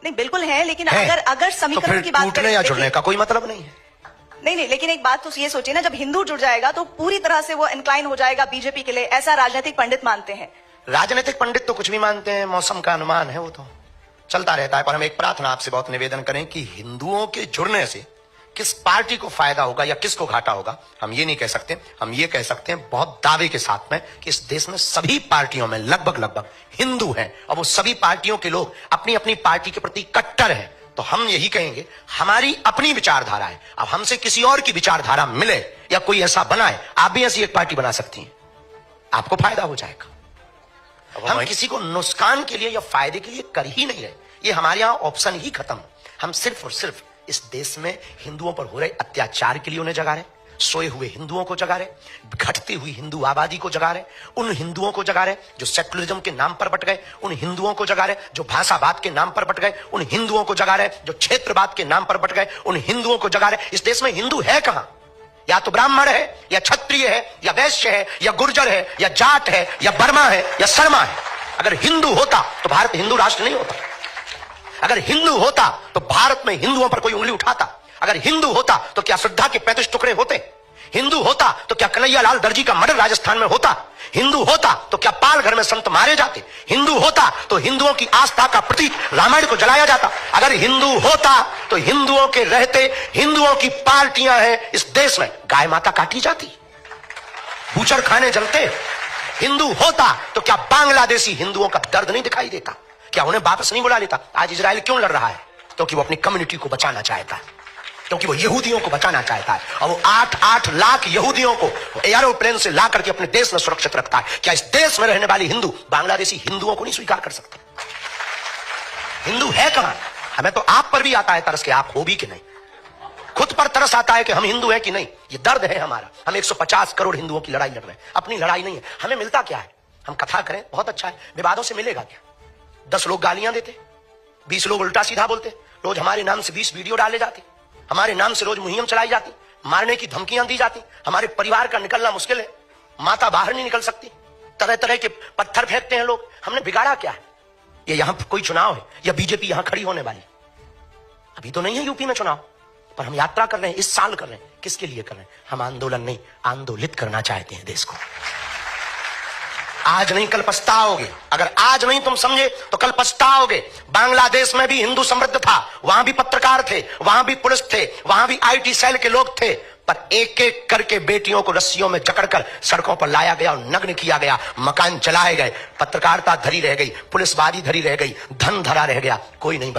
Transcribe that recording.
नहीं बिल्कुल है, लेकिन अगर समीकरण तो की बात टूटने या जुड़ने का कोई मतलब नहीं है। नहीं, लेकिन एक बात तो ये सोचिए ना, जब हिंदू जुड़ जाएगा तो पूरी तरह से वो इंक्लाइन हो जाएगा बीजेपी के लिए, ऐसा राजनीतिक पंडित मानते हैं। राजनीतिक पंडित तो कुछ भी मानते हैं, मौसम का अनुमान है, वो तो चलता रहता है। पर हम एक प्रार्थना आपसे बहुत निवेदन करें कि हिंदुओं के जुड़ने से किस पार्टी को फायदा होगा या किसको घाटा होगा, हम ये नहीं कह सकते। हम ये कह सकते हैं बहुत दावे के साथ में कि इस देश में सभी पार्टियों में लगभग हिंदू हैं, और वो सभी पार्टियों के लोग अपनी अपनी पार्टी के प्रति कट्टर हैं। तो हम यही कहेंगे, हमारी अपनी विचारधारा है। अब हमसे किसी और की विचारधारा मिले या कोई ऐसा बनाए, आप भी ऐसी एक पार्टी बना सकती हैं, आपको फायदा हो जाएगा। हम किसी को नुकसान के लिए या फायदे के लिए कर ही नहीं रहे, ये हमारे यहां ऑप्शन ही खत्म। हम सिर्फ और सिर्फ इस देश में हिंदुओं पर हो रहे अत्याचार के लिए उन्हें जगा रहे, सोए हुए हिंदुओं को जगा रहे, घटती हुई हिंदू आबादी को जगा रहे, उन हिंदुओं को जगा रहे जो सेकुलरिज्म के नाम पर बट गए, उन हिंदुओं को जगा रहे जो भाषावाद के नाम पर बट गए, उन हिंदुओं को जगा रहे जो क्षेत्रवाद के नाम पर बट गए, उन हिंदुओं को जगा रहे। इस देश में हिंदू है कहां? या तो ब्राह्मण है, या क्षत्रिय है, या वैश्य है, या गुर्जर है, या जाट है, या बर्मा है, या शर्मा है। अगर हिंदू होता तो भारत हिंदू राष्ट्र नहीं होता। अगर हिंदू होता तो भारत में हिंदुओं पर कोई उंगली उठाता। अगर हिंदू होता तो क्या श्रद्धा के 35 टुकड़े होते? हिंदू होता तो क्या कन्हैया लाल दर्जी का मर्डर राजस्थान में होता? हिंदू होता तो क्या पाल घर में संत मारे जाते? हिंदू होता तो हिंदुओं की आस्था का प्रतीक रामायण को जलाया जाता। अगर हिंदू होता तो हिंदुओं के रहते हिंदुओं की पार्टियां हैं इस देश में, गाय माता काटी जाती, बूचड़ खाने जलते। हिंदू होता तो क्या बांग्लादेशी हिंदुओं का दर्द नहीं दिखाई देता? क्या उन्हें वापस नहीं बुला लेता? आज इजराइल क्यों लड़ रहा है? क्योंकि वो अपनी कम्युनिटी को बचाना चाहता है, क्योंकि वो यहूदियों को बचाना चाहता है, और वो 8-8 लाख यहूदियों को एयरोप्लेन से ला करके अपने देश में सुरक्षित रखता है। क्या इस देश में रहने वाली हिंदू बांग्लादेशी हिंदुओं को नहीं स्वीकार कर सकता? हिंदू है कहां? हमें तो आप पर भी आता है तरस के, आप हो भी कि नहीं। खुद पर तरस आता है कि हम हिंदू हैं कि नहीं। ये दर्द है हमारा। हम 150 करोड़ हिंदुओं की लड़ाई लड़ रहे हैं, अपनी लड़ाई नहीं है। हमें मिलता क्या है? हम कथा करें, बहुत अच्छा है, विवादों से मिलेगा क्या? 10 लोग गालियां देते, 20 लोग उल्टा सीधा बोलते, रोज हमारे नाम से 20 वीडियो डाले जाते, हमारे नाम से रोज मुहिम चलाई जाती, मारने की धमकियां दी जाती, हमारे परिवार का निकलना मुश्किल है, माता बाहर नहीं निकल सकती, तरह तरह के पत्थर फेंकते हैं लोग। हमने बिगाड़ा क्या है? ये यहां कोई चुनाव है या बीजेपी यहां खड़ी होने वाली? अभी तो नहीं है यूपी में चुनाव, पर हम यात्रा कर रहे हैं, इस साल कर रहे हैं। किसके लिए कर रहे हैं? हम आंदोलन नहीं, आंदोलित करना चाहते हैं देश को। आज नहीं कल पछताओगे। अगर आज नहीं तुम समझे तो कल पछताओगे। बांग्लादेश में भी हिंदू समृद्ध था, वहां भी पत्रकार थे, वहां भी पुलिस थे, वहां भी आईटी सेल के लोग थे, पर एक एक करके बेटियों को रस्सियों में जकड़कर सड़कों पर लाया गया और नग्न किया गया, मकान जलाए गए, पत्रकारिता धरी रह गई, पुलिसवादी धरी रह गई, धन धरा रह गया, कोई नहीं